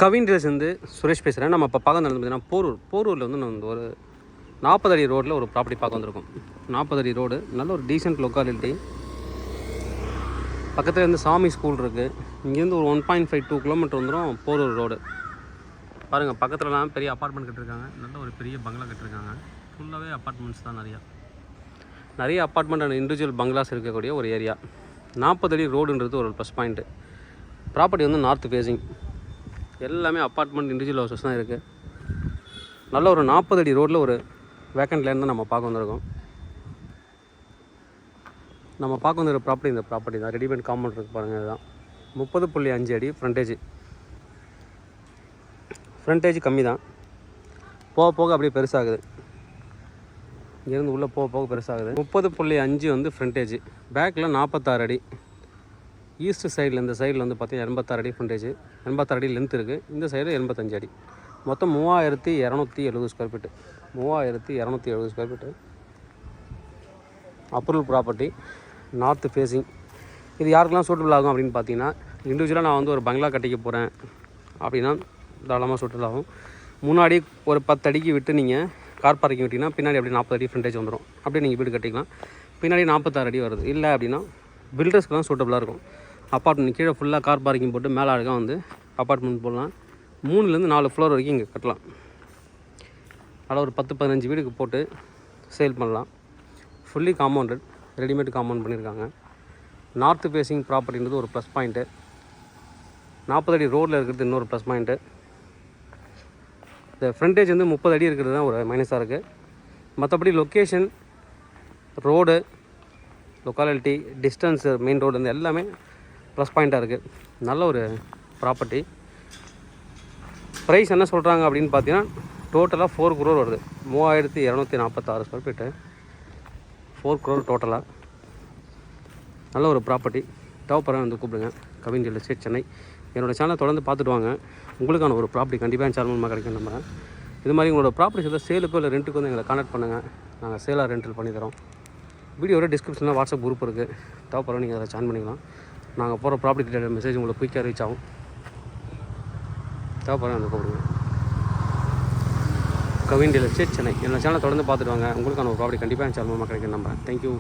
Kavin dress வந்து சுரேஷ் பேசுகிறேன். நம்ம இப்போ பார்க்க நடந்து பார்த்தீங்கன்னா போரூரில் வந்து நம்ம ஒரு 40 அடி ரோட்டில் ஒரு ப்ராப்பர்ட்டி பார்க்க வந்திருக்கோம். 40 அடி ரோடு, நல்ல ஒரு டீசென்ட் லொக்காலிட்டி. பக்கத்தில் வந்து சாமி ஸ்கூல் இருக்குது. இங்கேருந்து ஒரு 1.52 கிலோமீட்டர் வந்துடும் போரூர் ரோடு. பாருங்கள், பக்கத்துலலாம் பெரிய அப்பார்ட்மெண்ட் கட்டிருக்காங்க. நல்ல ஒரு பெரிய பங்களா கட்டிருக்காங்க. ஃபுல்லாகவே அப்பார்ட்மெண்ட்ஸ் தான். நிறைய அப்பார்ட்மெண்ட் அண்ட் இண்டிவிஜுவல் பங்களாஸ் இருக்கக்கூடிய ஒரு ஏரியா. 40 அடி ரோடுன்றது ஒரு ப்ளஸ் பாயிண்ட்டு. ப்ராப்பர்ட்டி வந்து நார்த் ஃபேஸிங். எல்லாமே அப்பார்ட்மெண்ட் இண்டிவிஜுவல் ஹவுசஸ் தான் இருக்குது. நல்ல ஒரு 40 அடி ரோட்டில் ஒரு வேக்கண்ட் லேண்ட் தான் நம்ம பார்க்க வந்திருக்கோம். நம்ம பார்க்க வந்திருக்க ப்ராப்பர்ட்டி இந்த ப்ராப்பர்ட்டி தான். ரெடிமேட் காம்பவுண்ட் இருக்குது பாருங்கள். இதுதான் 30.5 அடி ஃப்ரண்டேஜ் கம்மி தான். போக போக அப்படியே பெருசாகுது. இங்கேருந்து உள்ளே போக போக பெருசாகுது. 30.5 வந்து ஃப்ரண்டேஜ். பேக்கில் 46 அடி. ஈஸ்ட் சைடில் இந்த சைடில் வந்து பார்த்திங்கன்னா 86 அடி ஃப்ரண்டேஜ், 86 அடி லென்த் இருக்குது. இந்த சைடு 85 அடி. மொத்தம் 3270 square feet. 3270 square feet approval property, north facing. இது யாருக்கெல்லாம் சூட்டபிள் ஆகும் அப்படின்னு பார்த்தீங்கன்னா, இண்டிவிஜுவலாக நான் வந்து ஒரு பங்களா கட்டிக்க போகிறேன் அப்படின்னா தாராளமாக சூட்டபிள் ஆகும். முன்னாடி ஒரு 10 அடிக்கு விட்டு நீங்கள் கார் பார்க்கிங் விட்டிங்கன்னா பின்னாடி அப்படி 40 அடி ஃப்ரண்டேஜ் வந்துடும். அப்படியே நீங்கள் வீடு கட்டிக்கலாம். பின்னாடி 46 அடி வருது. இல்லை அப்படின்னா பில்டர்ஸ்க்கெலாம் சூட்டபிளாக இருக்கும். அப்பார்ட்மெண்ட் கீழே ஃபுல்லாக கார் பார்க்கிங் போட்டு மேலே அழகாக வந்து அப்பார்ட்மெண்ட் போடலாம். 3லேருந்து 4 ஃப்ளோர் வரைக்கும் இங்கே கட்டலாம். அதில் ஒரு 10-15 வீடுக்கு போட்டு சேல் பண்ணலாம். ஃபுல்லி காம்பவுண்டட், ரெடிமேட் காம்பவுண்ட் பண்ணியிருக்காங்க. நார்த் ஃபேஸிங் ப்ராப்பர்ட்டின்றது ஒரு ப்ளஸ் பாயிண்ட்டு. 40 அடி ரோடில் இருக்கிறது இன்னொரு ப்ளஸ் பாயிண்ட்டு. இந்த ஃப்ரண்டேஜ் வந்து 30 அடி இருக்கிறது தான் ஒரு மைனஸாக இருக்குது. மற்றபடி location, road, locality, distance, main road வந்து எல்லாமே ப்ளஸ் பாயிண்ட்டாக இருக்குது. நல்ல ஒரு ப்ராப்பர்ட்டி. ப்ரைஸ் என்ன சொல்கிறாங்க அப்படின்னு பார்த்தீங்கன்னா, டோட்டலாக 4 crore வருது. 3246 ஸ்கொயர் ஃபீட்டு, 4 crore டோட்டலாக. நல்ல ஒரு ப்ராப்பர்ட்டி. தேவைப்படுறேன் வந்து கூப்பிடுங்க. Kavin real estate Chennai. என்னோடய சேனலை தொடர்ந்து பார்த்துட்டு வாங்க. உங்களுக்கான ஒரு ப்ராப்பர்ட்டி கண்டிப்பாக என் சேனல் மூலமாக கிடைக்கும் நம்புறேன். இது மாதிரி உங்களோட ப்ராப்பர்ட்டிஸ் ஏதாவது சேலுக்கோ இல்லை ரெண்ட்டுக்கு வந்து எங்களை கான்டாக்ட் பண்ணுங்கள். நாங்கள் சேலாக ரெண்டல் பண்ணித்தரோம். வீடியோட டிஸ்கிரிப்ஷனில் வாட்ஸ்அப் குரூப் இருக்குது. தேவைப்படுறோம், நீங்கள் அதை ஜாயின் பண்ணிக்கலாம். நாங்கள் போகிற ப்ராப்பர்ட்டி டீட்டெயில் மெசேஜ் உங்களுக்கு குயிக்காக ரீச் ஆகும். தேவைப்படுறேன் வந்து கூப்பிடுங்க. Kavin real estate Chennai. என்னோட சேனலை தொடர்ந்து பார்த்துட்டு வாங்க. உங்களுக்கான ஒரு ப்ராப்பர்ட்டி கண்டிப்பாக என் சேனல் மூலமாக கிடைக்கும் நம்புறேன். தேங்க்யூ.